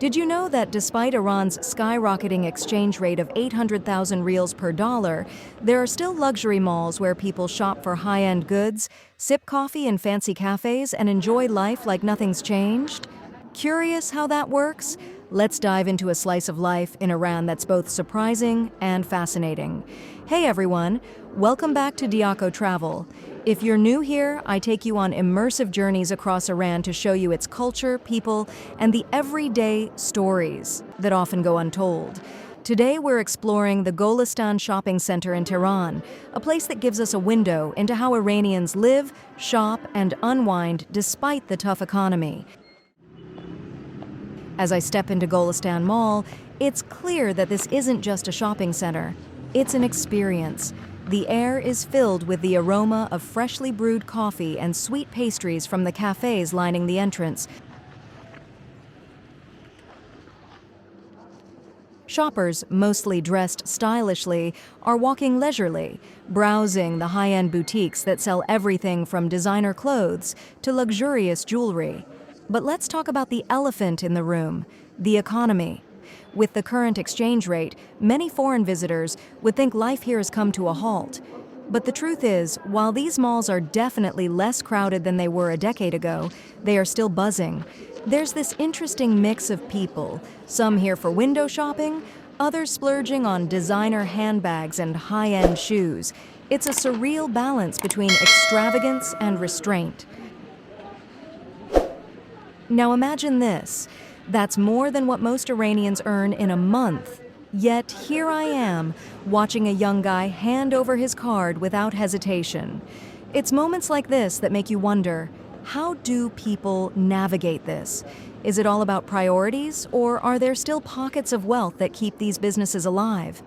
Did you know that despite Iran's skyrocketing exchange rate of 800,000 reals per dollar, there are still luxury malls where people shop for high-end goods, sip coffee in fancy cafes, and enjoy life like nothing's changed? Curious how that works? Let's dive into a slice of life in Iran that's both surprising and fascinating. Hey everyone, welcome back to Diaco Travel. If you're new here, I take you on immersive journeys across Iran to show you its culture, people, and the everyday stories that often go untold. Today we're exploring the Golistan Shopping Center in Tehran, a place that gives us a window into how Iranians live, shop, and unwind despite the tough economy. As I step into Golistan Mall, it's clear that this isn't just a shopping center. It's an experience. The air is filled with the aroma of freshly brewed coffee and sweet pastries from the cafes lining the entrance. Shoppers, mostly dressed stylishly, are walking leisurely, browsing the high-end boutiques that sell everything from designer clothes to luxurious jewelry. But let's talk about the elephant in the room, the economy. With the current exchange rate, many foreign visitors would think life here has come to a halt. But the truth is, while these malls are definitely less crowded than they were a decade ago, they are still buzzing. There's this interesting mix of people, some here for window shopping, others splurging on designer handbags and high-end shoes. It's a surreal balance between extravagance and restraint. Now imagine this. That's more than what most Iranians earn in a month. Yet here I am, watching a young guy hand over his card without hesitation. It's moments like this that make you wonder, how do people navigate this? Is it all about priorities, or are there still pockets of wealth that keep these businesses alive?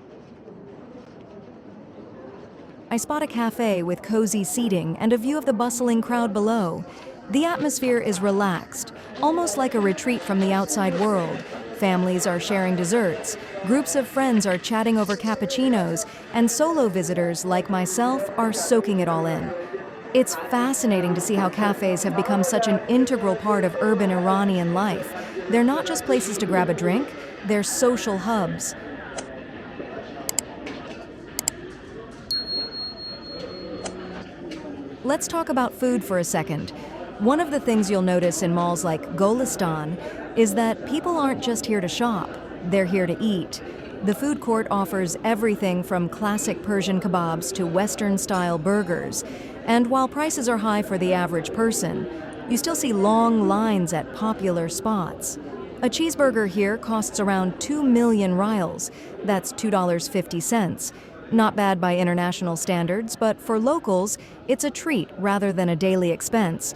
I spot a cafe with cozy seating and a view of the bustling crowd below. The atmosphere is relaxed, almost like a retreat from the outside world. Families are sharing desserts, groups of friends are chatting over cappuccinos, and solo visitors like myself are soaking it all in. It's fascinating to see how cafes have become such an integral part of urban Iranian life. They're not just places to grab a drink, they're social hubs. Let's talk about food for a second. One of the things you'll notice in malls like Golistan is that people aren't just here to shop, they're here to eat. The food court offers everything from classic Persian kebabs to Western-style burgers. And while prices are high for the average person, you still see long lines at popular spots. A cheeseburger here costs around 2 million rials, that's $2.50. Not bad by international standards, but for locals, it's a treat rather than a daily expense.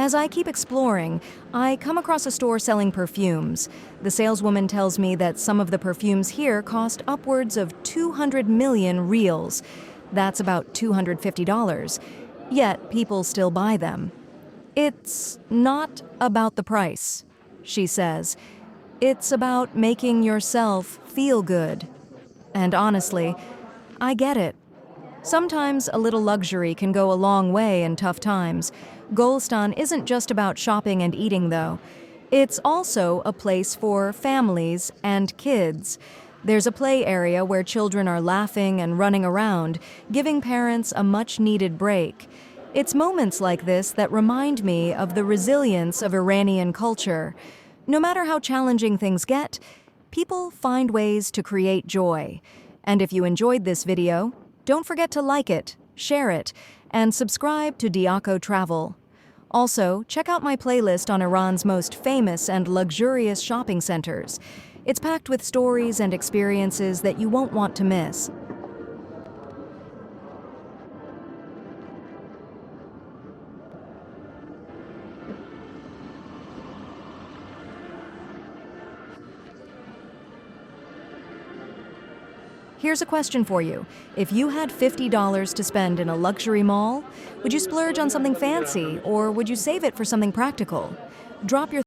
As I keep exploring, I come across a store selling perfumes. The saleswoman tells me that some of the perfumes here cost upwards of 200 million reals. That's about $250. Yet people still buy them. It's not about the price, she says. It's about making yourself feel good. And honestly, I get it. Sometimes a little luxury can go a long way in tough times. Golestan isn't just about shopping and eating, though. It's also a place for families and kids. There's a play area where children are laughing and running around, giving parents a much-needed break. It's moments like this that remind me of the resilience of Iranian culture. No matter how challenging things get, people find ways to create joy. And if you enjoyed this video, don't forget to like it, share it, and subscribe to Diaco Travel. Also, check out my playlist on Iran's most famous and luxurious shopping centers. It's packed with stories and experiences that you won't want to miss. Here's a question for you. If you had $50 to spend in a luxury mall, would you splurge on something fancy, or would you save it for something practical? Drop your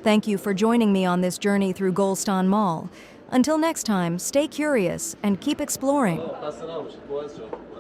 Thank you for joining me on this journey through Golstan Mall. Until next time, stay curious and keep exploring. خسته نباشید. باعث شد.